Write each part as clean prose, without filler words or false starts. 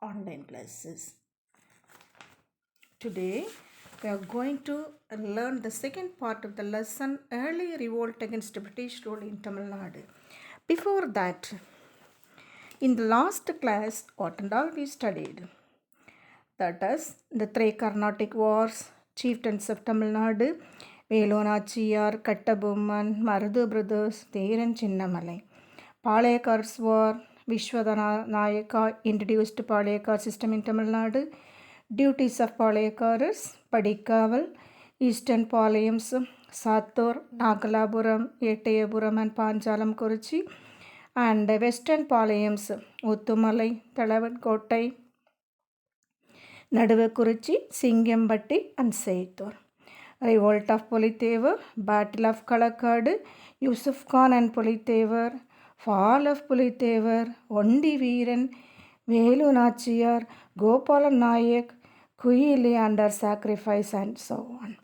online classes. Today we are going to learn the second part of the lesson Early Revolt Against British Rule in Tamil Nadu. Before that, in the last class, what and all we studied? That is the three Carnatic Wars, chieftains of Tamil Nadu, Velonachiyar, Kattabomman, Maradu brothers, Theran Chinnamalai. Palayakars War, Vishwadhana Nayaka introduced Palayakar system in Tamil Nadu. Duties of Palayakars, Padikaval, Eastern Palayams, Satur, Nagalapuram, Etayapuram and Panchalam Kurichi, and Western Palayams, Uttumalai, Talavatkotai, Nadavakurichi, Singambatti and Seitur. Revolt of Politevar, Battle of Kalakad, Yusuf Khan and Politevar, Fall of Politevar, Ondi Veeran, Velu Nachiyar, Gopala Nayak, Kuyili under sacrifice and so on.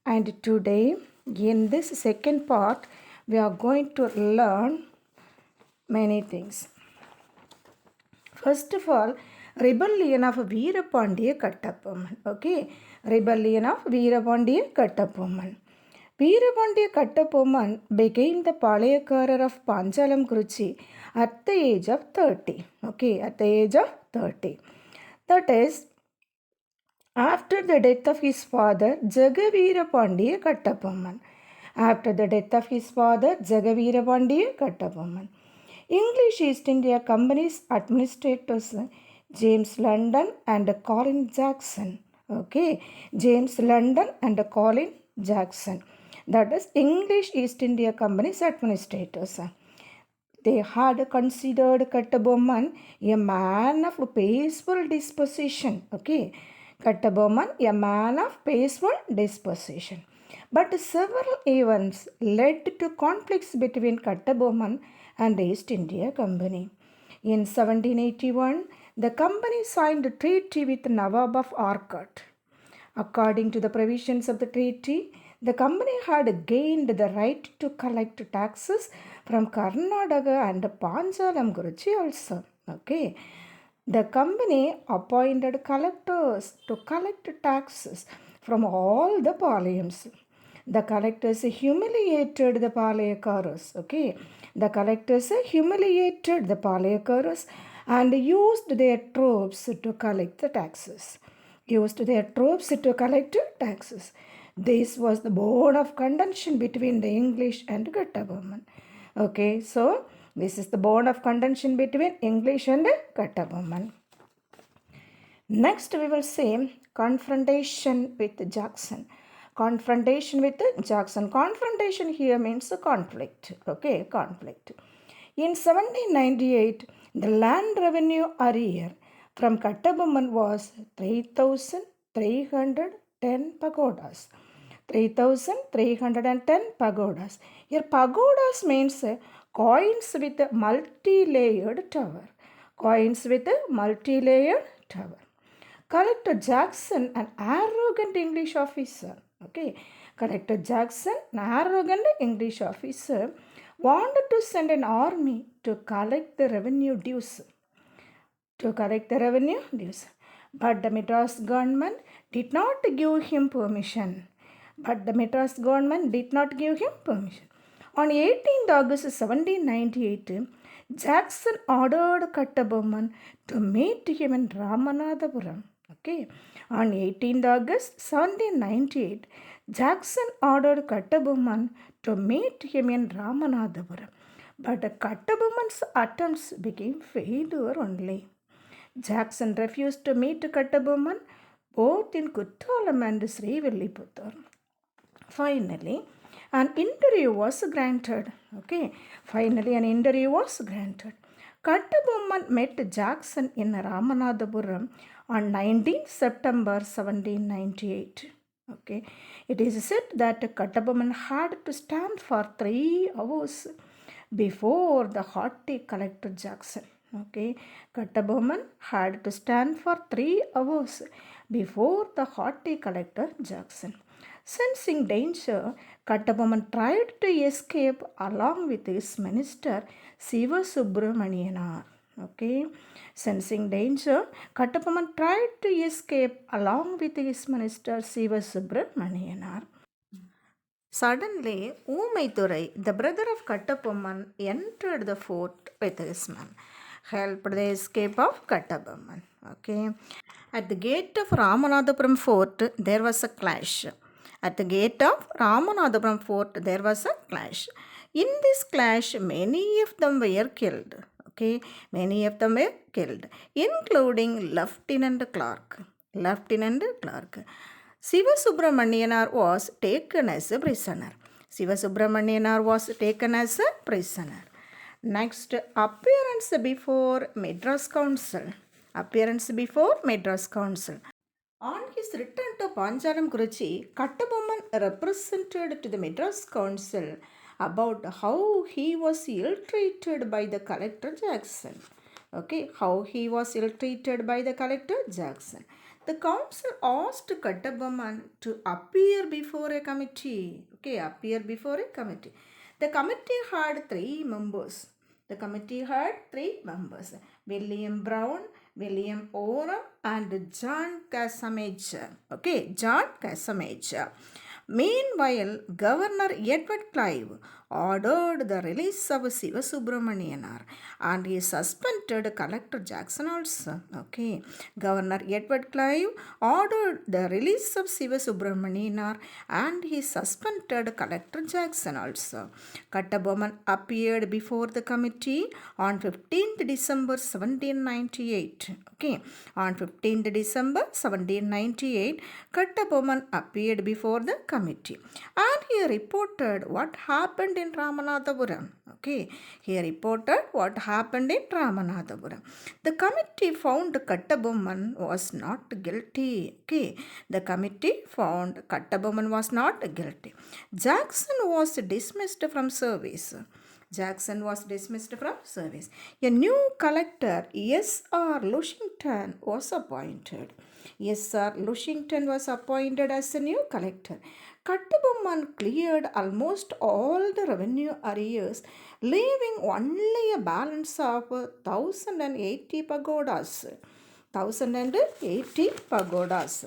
And today, in this second part, we are going to learn many things. First of all, rebellion of Veerapandiya Kattapomman. Okay, rebellion of Veerapandiya Kattapomman. Veerapandiya Kattapomman became the Palayakarar of Panchalam Kuruchi at the age of 30. Okay, at the age of 30. That is, after the death of his father, Jagaveerapandiya Kattapomman. After the death of his father, Jagaveerapandiya Kattapomman. English East India Company's administrators James London and Colin Jackson. Okay, James London and Colin Jackson. That is English East India Company's administrators. They had considered Kattabomman a man of peaceful disposition. Okay, Kattabomman a man of peaceful disposition. But several events led to conflicts between Kattabomman and the East India Company. In 1781, the company signed a treaty with Nawab of Arcot. According to the provisions of the treaty, the company had gained the right to collect taxes from Karnataka and Panchalam Guruchi also. Okay. The company appointed collectors to collect taxes from all the palayams. The collectors humiliated the Palayakaras. Okay. The collectors humiliated the Palayakaras and used their troops to collect the taxes. This was the bone of contention between the English and Kattabomman. Okay, so this is the bone of contention between English and Kattabomman. Next, we will say confrontation with Jackson. Confrontation here means a conflict. Okay, conflict. In 1798, the land revenue arrear from Kattabomman was 3,310 pagodas. 3,310 pagodas. Here, pagodas means coins with a multi-layered tower. Coins with a multi-layered tower. Collector Jackson, an arrogant English officer. Okay, Collector Jackson, an arrogant English officer, wanted to send an army to collect the revenue dues. But the Madras government did not give him permission. On 18th August 1798, Jackson ordered Kattabomman to meet him in Ramanathapuram. Okay. On 18th August 1798, Jackson ordered Kattabomman to meet him in Ramanathapuram. But Kattabomman's attempts became failure only. Jackson refused to meet Kattabomman both in Kuttalam and Srivilliputtur. Finally, an interview was granted. Okay, Kattabomman met Jackson in Ramanathapuram on 19 September 1798. Okay, it is said that Kattabomman had to stand for 3 hours before the haughty collector Jackson. Okay, Kattabomman had to stand for 3 hours before the haughty collector Jackson. Sensing danger, Kattabomman tried to escape along with his minister Siva Subramanianar. Okay, sensing danger, Kattapomman tried to escape along with his minister Siva Subramanianar. Suddenly, Umaidurai, the brother of Kattapomman, entered the fort with his men, helped the escape of Kattapomman. Okay. At the gate of Ramanathapuram fort, there was a clash. At the gate of Ramanathapuram fort, there was a clash. In this clash, many of them were killed. Okay, many of them were killed, including Lieutenant Clark. Lieutenant Clark. Siva Subramanianar was taken as a prisoner. Siva Subramanianar was taken as a prisoner. Next, appearance before Madras Council. Appearance before Madras Council. On his return to Panchalam Kuruchi, Kattabomman represented to the Madras Council about how he was ill-treated by the collector Jackson. Okay, how he was ill-treated by the collector Jackson. The council asked Kattabomman to appear before a committee. Okay, appear before a committee. The committee had three members. The committee had three members: William Brown, William Oram, and John Casamage. Okay, John Casamage. Meanwhile, Governor Edward Clive ordered the release of Siva Subramanianar and he suspended Collector Jackson also. Okay, Governor Edward Clive ordered the release of Siva Subramanianar and he suspended Collector Jackson also. Kattabomman appeared before the committee on 15th December 1798. Okay, on 15th December 1798, Kattabomman appeared before the committee and he reported what happened in Ramanathapuram. Okay, he reported what happened in Ramanathapuram. The committee found Kattabomman was not guilty. Okay, the committee found Kattabomman was not guilty. Jackson was dismissed from service. Jackson was dismissed from service. A new collector, S.R. Lushington, was appointed. S.R. Lushington was appointed as a new collector. Kattabomman cleared almost all the revenue arrears, leaving only a balance of 1080 pagodas. 1080 pagodas.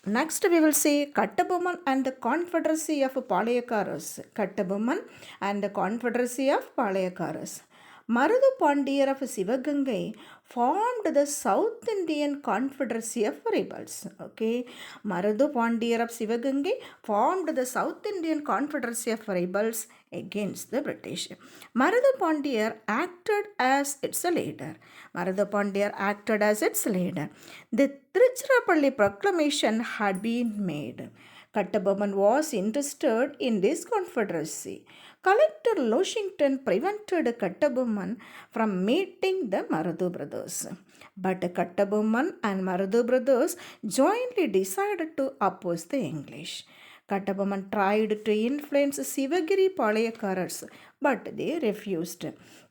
Next, we will see Kattabomman and the Confederacy of Palayakaras. Kattabomman and the Confederacy of Palayakaras. Maradu Pandiyar of Sivagangai formed the South Indian Confederacy of Rebels. Okay, Maradu Pandiyar of Sivagangai formed the South Indian Confederacy of Rebels against the British. Maradu Pandiyar acted as its leader. Maradu Pandiyar acted as its leader. The Tiruchirappalli proclamation had been made. Kattabomman was interested in this confederacy. Collector Lushington prevented Kattabomman from meeting the Maradu brothers. But Kattabomman and Maradu brothers jointly decided to oppose the English. Kattabomman tried to influence Sivagiri Palayakaras, but they refused.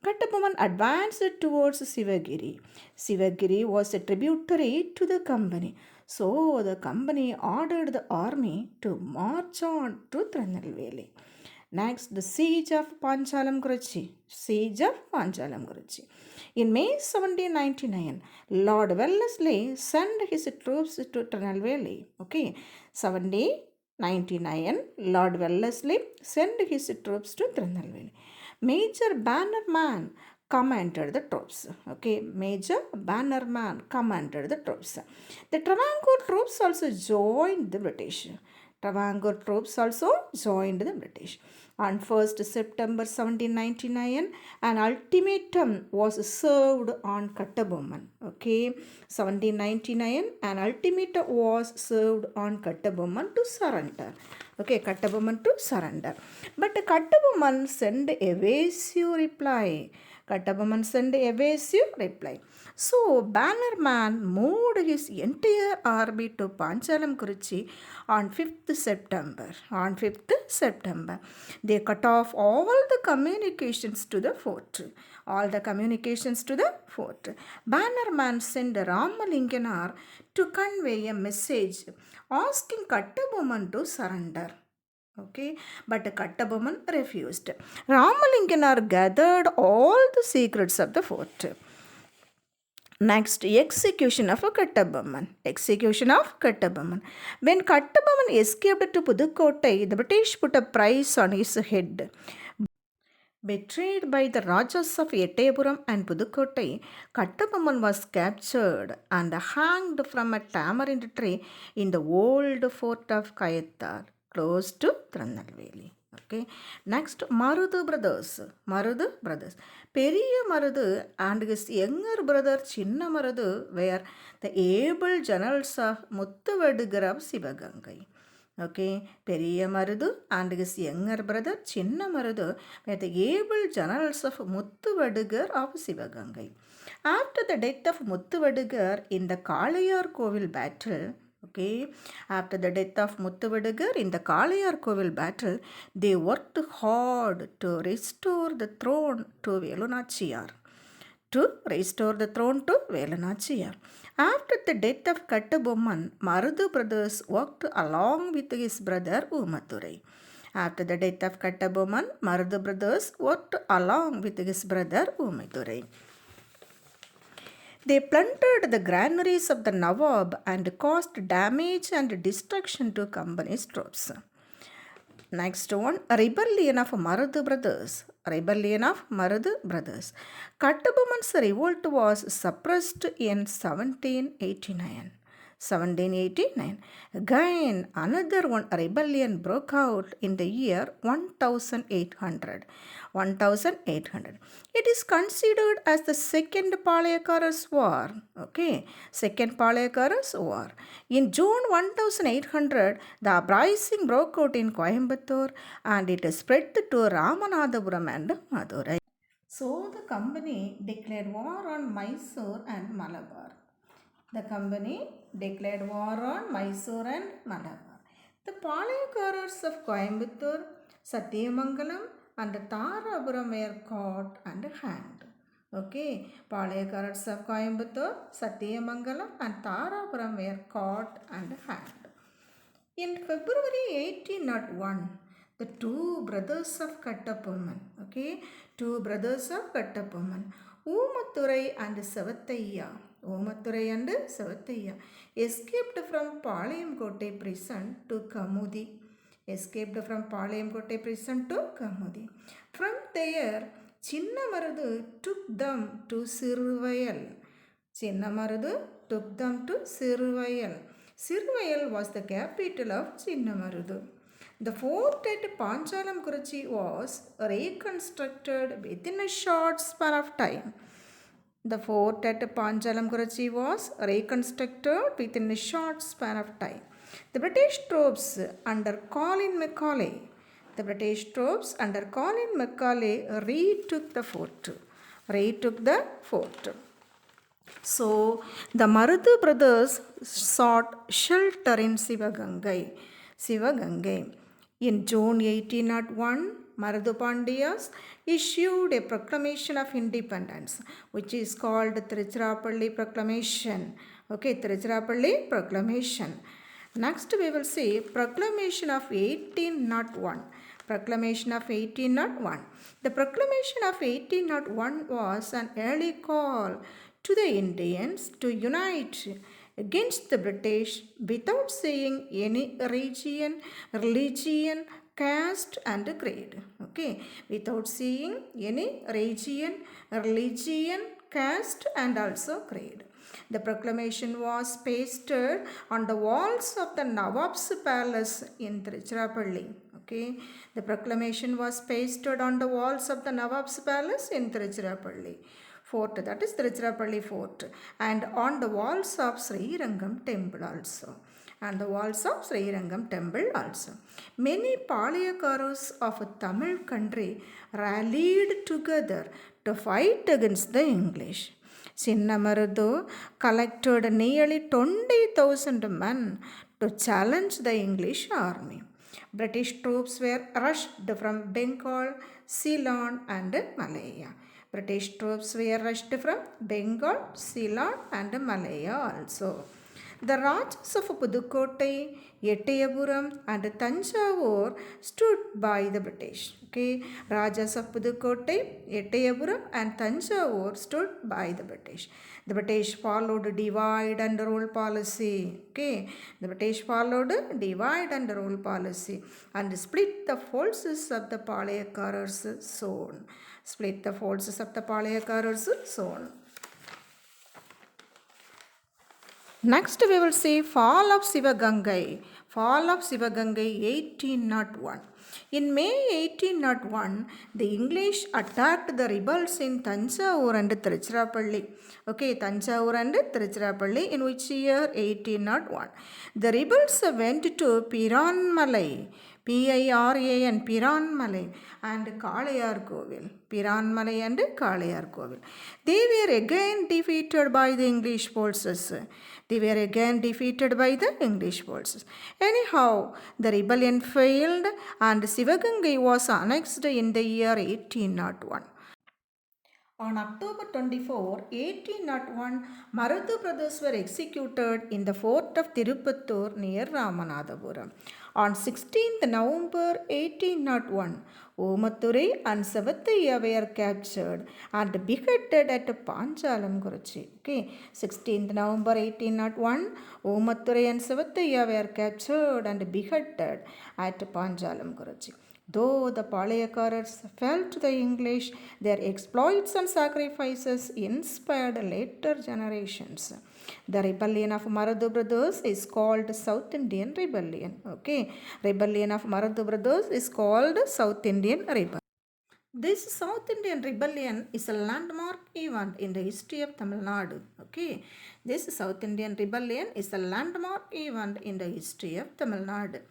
Kattabomman advanced towards Sivagiri. Sivagiri was a tributary to the company. So the company ordered the army to march on to Tirunelveli. Next, the siege of Panchalam Kuruchi. Siege of Panchalam Kuruchi. In May 1799, Lord Wellesley sent his troops to Tirunelveli. Okay, 1799, Lord Wellesley sent his troops to Tirunelveli. Major Bannerman commanded the troops. Okay, Major Bannerman commanded the troops. The Travancore troops also joined the British. Travancore troops also joined the British. On 1st September 1799, an ultimatum was served on Kattabomman. Okay, 1799, an ultimatum was served on Kattabomman to surrender. Okay, Kattabomman to surrender. But Kattabomman sent evasive reply. Kattabomman sent evasive reply. So, Bannerman moved his entire army to Panchalam Kuruchi on 5th September. On 5th September, they cut off all the communications to the fort. All the communications to the fort. Bannerman sent Ramalinganar to convey a message asking Kattabomman to surrender. Okay, but Kattabomman refused. Ramalinganar gathered all the secrets of the fort. Next, execution of Kattabomman. Execution of Kattabomman. When Kattabomman escaped to Pudukottai, the British put a price on his head. Betrayed by the Rajas of Ettayapuram and Pudukottai, Kattabomman was captured and hanged from a tamarind tree in the old fort of Kayattar, close to Tirunelveli. Okay. Next, Marudu brothers. Marudu brothers. Periya Marudu and his younger brother Chinna Marudu were the able generals of Muttavadugar of Sivagangai. Okay, Periya Marudu and his younger brother Chinna Marudu were the able generals of Muttavadugar of Sivagangai. After the death of Muttavadugar in the Kalayar Kovil battle, okay, after the death of Muttavadugar in the Kalayar Kovil battle, they worked hard to restore the throne to Velunachiyar. After the death of Kattabomman, Marudu brothers worked along with his brother Umathurai. After the death of Kattabomman, Marudu brothers worked along with his brother Umathurai. They plundered the granaries of the Nawab and caused damage and destruction to company's troops. Next one, rebellion of Marudu brothers. Rebellion of Marudu brothers. Kattabomman's revolt was suppressed in 1789. 1789. Again, another one rebellion broke out in the year 1800. 1800. It is considered as the second Palayakara's war. Okay, second Palayakara's war. In June 1800, the uprising broke out in Coimbatore and it spread to Ramanathapuram and Madurai. So the company declared war on Mysore and Malabar. The company declared war on Mysore and Malabar. The Palayakaras of Coimbatore, Satyamangalam and Tarapuram were caught and hanged. Okay, Palayakaras of Coimbatore, Satyamangalam and Tarapuram were caught and hanged. In February 1801, the two brothers of Kattabomman, okay, two brothers of Kattabomman, Umathurai and Savatthaiah, escaped from Palayamkottai prison to Kamudi. From there, Chinna Marudu took them to Siruvayal. Siruvayal was the capital of Chinna Marudu. The fort at Panchalam Kuruchi was reconstructed within a short span of time. The fort at Panchalam Kuruchi was reconstructed within a short span of time. The British troops under Colin Macaulay retook the fort. So, the Marudu brothers sought shelter in Sivagangai. In June 1801, Marudu Pandyas issued a proclamation of independence, which is called Tiruchirappalli Proclamation. Okay, Tiruchirappalli Proclamation. Next, we will see Proclamation of 1801. Proclamation of 1801. The Proclamation of 1801 was an early call to the Indians to unite against the British without seeing any region, religion, caste and creed. Okay, without seeing any region, religion, caste and also creed. The proclamation was pasted on the walls of the Nawab's palace in Tiruchirappalli. Okay, the proclamation was pasted on the walls of the Nawab's palace in Tiruchirappalli fort, that is Tiruchirappalli fort, and on the walls of Srirangam temple also. Many Palayakaras of Tamil country rallied together to fight against the English. Chinna Marudu collected nearly 20,000 men to challenge the English army. British troops were rushed from Bengal, Ceylon and Malaya. British troops were rushed from Bengal, Ceylon and Malaya also. The Rajas of Pudukottai, Ettayapuram and Tanjavur stood by the British. Okay, Rajas of Pudukottai, Ettayapuram and Tanjavur stood by the British. The British followed divide and rule policy. Okay, the British followed divide and rule policy and split the forces of the Palayakkarars zone. Split the forces of the Palayakkarars zone. Next we will see fall of Sivagangai. Fall of Sivagangai 1801. In May 1801, the English attacked the rebels in Tanjavur and Tiruchirappalli. Okay, Tanjavur and Tiruchirappalli in which year? 1801. The rebels went to Piranmalai. Piran Piranmalai and Kalayar Kovil. Piranmalai and Kalayar Kovil. They were again defeated by the English forces. They were again defeated by the English forces. Anyhow, the rebellion failed and Sivagangai was annexed in the year 1801. On October 24, 1801, Maruthu brothers were executed in the fort of Tirupattur near Ramanathapuram. On 16th November 1801, Omathurai and Savathaiya were captured and beheaded at Panchalam Kuruchi. Okay, 16th November 1801, Omathurai and Savathaiya were captured and beheaded at Panchalam Kuruchi. Though the Palayakkarars fell to the English, their exploits and sacrifices inspired later generations. The rebellion of Maruthu brothers is called South Indian Rebellion. Okay, rebellion of Maruthu brothers is called South Indian Rebellion. This South Indian Rebellion is a landmark event in the history of Tamil Nadu. Okay, this South Indian Rebellion is a landmark event in the history of Tamil Nadu.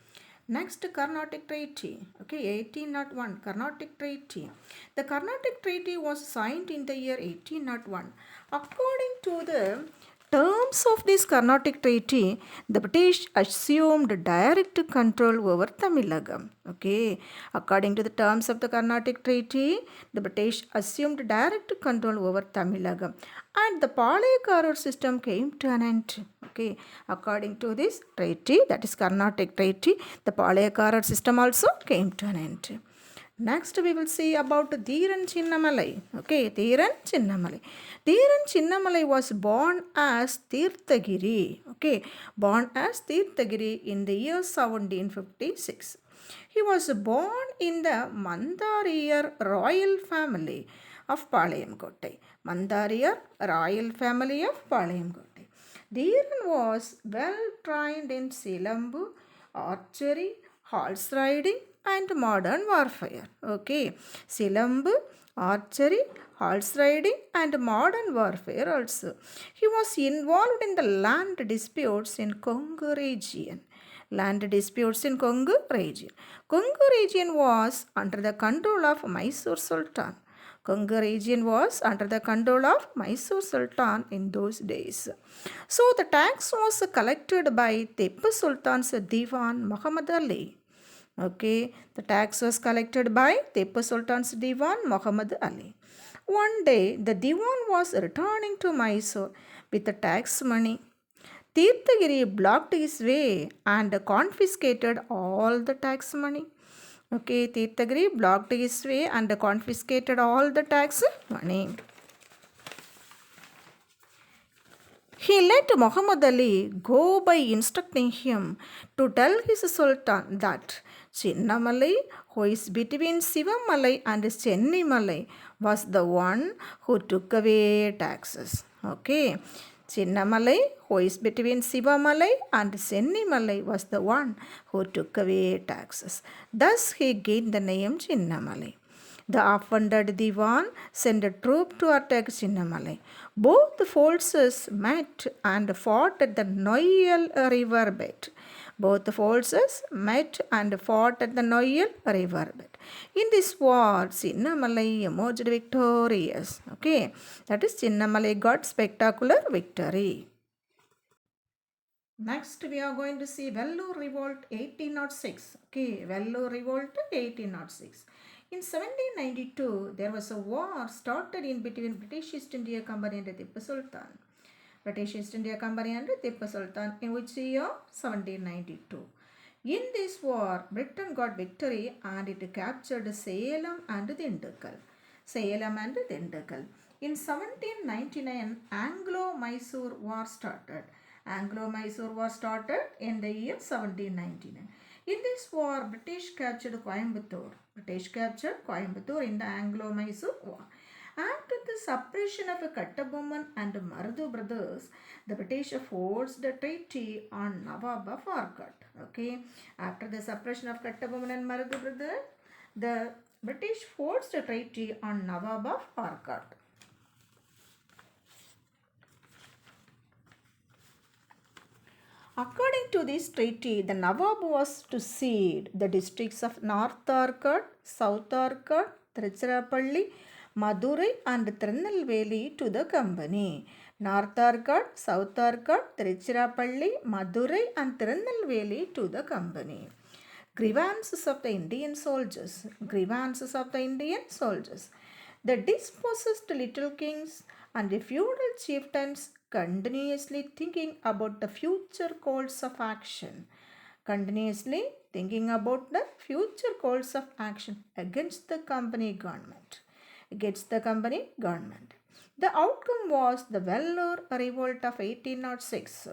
Next, Carnatic Treaty. Okay, 1801, Carnatic Treaty. The Carnatic Treaty was signed in the year 1801. According to the terms of this Carnatic Treaty, the British assumed direct control over Tamilagam. Okay, according to the terms of the Carnatic Treaty, the British assumed direct control over Tamilagam, and the Palayakkarar system came to an end. Okay, according to this treaty, that is Carnatic Treaty, the Palayakkarar system also came to an end. Next we will see about Dhiran Chinnamalai. Okay, Dhiran Chinnamalai. Dhiran Chinnamalai was born as Tirthagiri. Okay, born as Tirthagiri in the year 1756. He was born in the Mandariyar royal family of Palayamkottai. Mandariyar royal family of Palayamkottai. Dhiran was well trained in Silambu, archery, horse riding and modern warfare. Okay, Silambu, archery, horse riding and modern warfare also. He was involved in the land disputes in Kongu region. Land disputes in Kongu region. Kongu region was under the control of Mysore Sultan. Kongu region was under the control of Mysore Sultan in those days. So the tax was collected by Tipu Sultan's Diwan Muhammad Ali. Okay, the tax was collected by Tipu Sultan's Diwan Muhammad Ali. One day, the Diwan was returning to Mysore with the tax money. Tirthagiri blocked his way and confiscated all the tax money. Okay, Tirthagiri blocked his way and confiscated all the tax money. He let Muhammad Ali go by instructing him to tell his sultan that Chinnamalai, who is between Sivamalai and Chennimalai, was the one who took away taxes. Okay. Chinnamalai, who is between Sivamalai and Chennimalai, was the one who took away taxes. Thus he gained the name Chinnamalai. The offended Diwan sent a troop to attack Chinnamalai. Both forces met and fought at the Noyal river bed. Both forces met and fought at the Noyal river bed. In this war, Chinnamalai emerged victorious. Okay, that is Chinnamalai got spectacular victory. Next, we are going to see Vellore Revolt 1806. Okay, Vellore Revolt 1806. In 1792, there was a war started in between British East India Company and Tipu Sultan. British East India Company and Tipu Sultan. In which year? 1792. In this war, Britain got victory and it captured Salem and Dindigul. Salem and Dindigul. In 1799, Anglo-Mysore War started. Anglo-Mysore War started in the year 1799. In this war, British captured Coimbatore. British captured Coimbatore in the Anglo-Mysore War. After the suppression of Kattabomman and Mardu brothers, the British forced the treaty on Nawab of Arcot. Okay, after the suppression of Kattabomman and Mardu brothers, the British forced a treaty on Nawab of Arcot. According to this treaty, the Nawab was to cede the districts of North Arcot, South Arcot, Tiruchirappalli, Madurai and Tirunelveli to the company. North Arcot, South Arcot, Tiruchirappalli, Madurai and Tirunelveli to the company. Grievances of the Indian soldiers. Grievances of the Indian soldiers. The dispossessed little kings and the feudal chieftains continuously thinking about the future course of action. Continuously thinking about the future course of action against the company government. Against the company government. The outcome was the Vellore Revolt of 1806.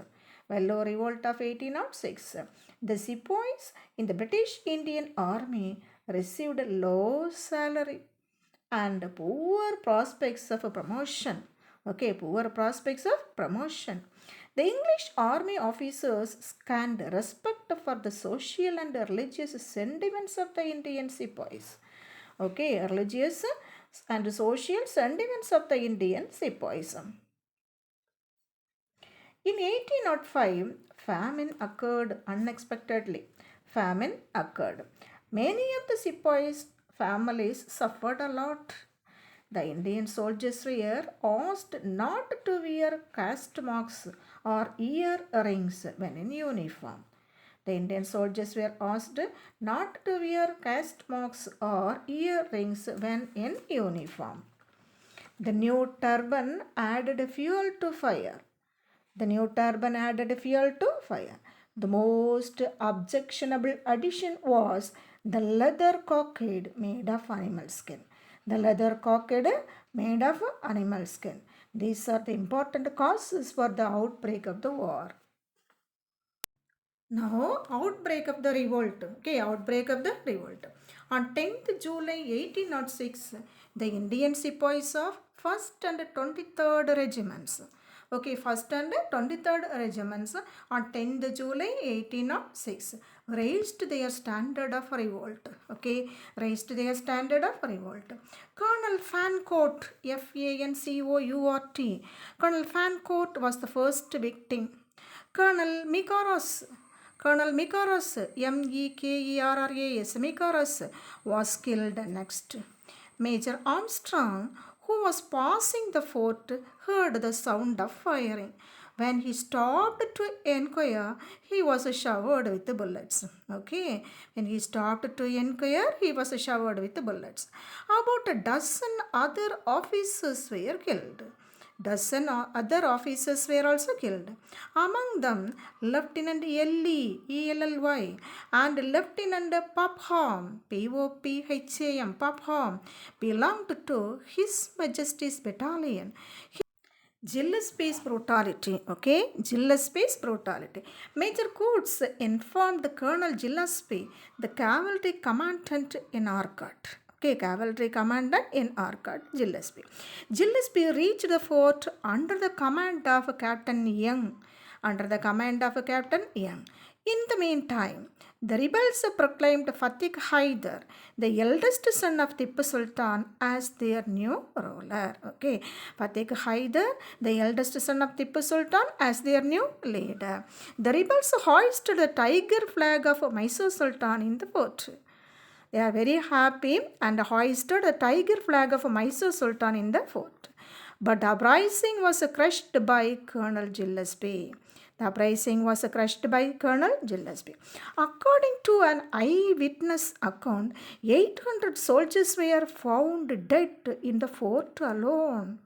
Vellore Revolt of 1806. The sepoys in the British Indian Army received low salary and poor prospects of a promotion. Okay, poor prospects of promotion. The English army officers scanned respect for the social and religious sentiments of the Indian sepoys. Okay, religious and social sentiments of the Indian sepoys. In 1805, famine occurred unexpectedly. Famine occurred. Many of the sepoys' families suffered a lot. The Indian soldiers were asked not to wear caste marks or earrings when in uniform. The Indian soldiers were asked not to wear caste marks or earrings when in uniform. The new turban added fuel to fire. The new turban added fuel to fire. The most objectionable addition was the leather cockade made of animal skin. The leather cockade made of animal skin. These are the important causes for the outbreak of the war. Now, outbreak of the revolt. Okay, outbreak of the revolt. On 10th July 1806, the Indian sepoys of 1st and 23rd regiments. Okay, 1st and 23rd regiments on 10th July 1806 raised their standard of revolt. Okay, raised their standard of revolt. Colonel Fancourt, Fancourt, Colonel Fancourt was the first victim. Colonel Mikaros, Mekerras, Mekerras was killed next. Major Armstrong, who was passing the fort, heard the sound of firing. When he stopped to inquire, he was showered with bullets. Okay, when he stopped to inquire, he was showered with bullets. About a dozen other officers were killed. Dozen other officers were also killed. Among them, Lieutenant Ellie, ELLY, and Lieutenant Popham, POPHAM, Popham, belonged to His Majesty's Battalion. Gillespie's brutality. Okay, Gillespie's brutality. Major Coates informed Colonel Gillespie, the cavalry commandant in Arcot. Okay, cavalry commandant in Arcot, Gillespie. Gillespie reached the fort under the command of Captain Young. Under the command of Captain Young. In the meantime, the rebels proclaimed Fatih Haider, the eldest son of Tipu Sultan, as their new ruler. Okay, Fatih Haider, the eldest son of Tipu Sultan, as their new leader. The rebels hoisted the tiger flag of Mysore Sultan in the fort. They are very happy and hoisted the tiger flag of Mysore Sultan in the fort. But the uprising was crushed by Colonel Gillespie. The uprising was crushed by Colonel Gillespie. According to an eyewitness account, 800 soldiers were found dead in the fort alone.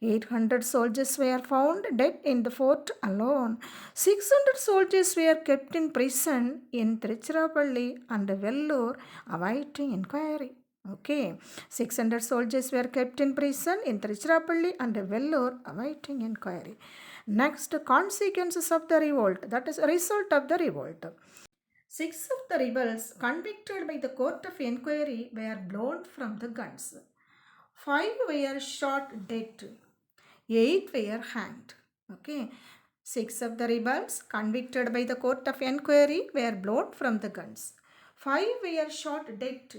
800 soldiers were found dead in the fort alone. 600 soldiers were kept in prison in Tiruchirappalli and Vellore awaiting inquiry. Okay, 600 soldiers were kept in prison in Tiruchirappalli and Vellore awaiting inquiry. Next, consequences of the revolt, that is, result of the revolt. 6 of the rebels convicted by the court of inquiry were blown from the guns. 5 were shot dead. 8 were hanged. Okay. 6 of the rebels convicted by the court of inquiry were blown from the guns. 5 were shot dead.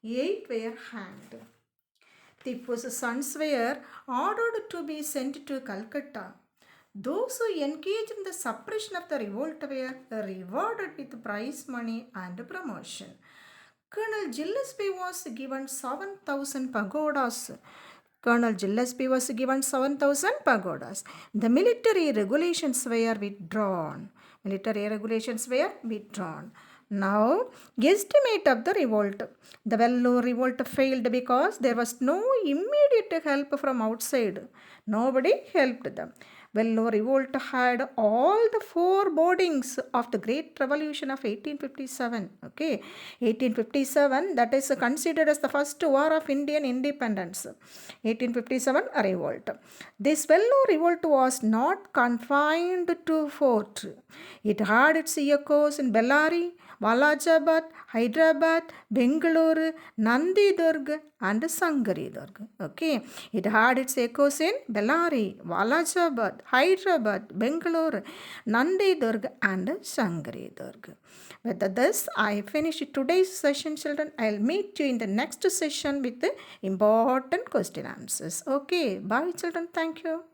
8 were hanged. Tipu's sons were ordered to be sent to Calcutta. Those who engaged in the suppression of the revolt were rewarded with prize money and promotion. Colonel Gillespie was given 7,000 pagodas. Colonel Gillespie was given 7,000 pagodas. The military regulations were withdrawn. Now, estimate of the revolt. The Vellore revolt failed because there was no immediate help from outside. Nobody helped them. Vellore revolt had all the forebodings of the Great Revolution of 1857. Okay, 1857, that is considered as the first war of Indian independence. 1857 revolt. This Vellore revolt was not confined to fort. It had its echoes in Bellary, Walajabad, Hyderabad, Bengaluru, Nandidurg and Sangaridurg. Okay, it had its echoes in Bellary, Walajabad, Hyderabad, Bengaluru, Nandidurg and Sangaridurg. With this, I finish today's session, children. I'll meet you in the next session with the important question answers. Okay, bye children. Thank you.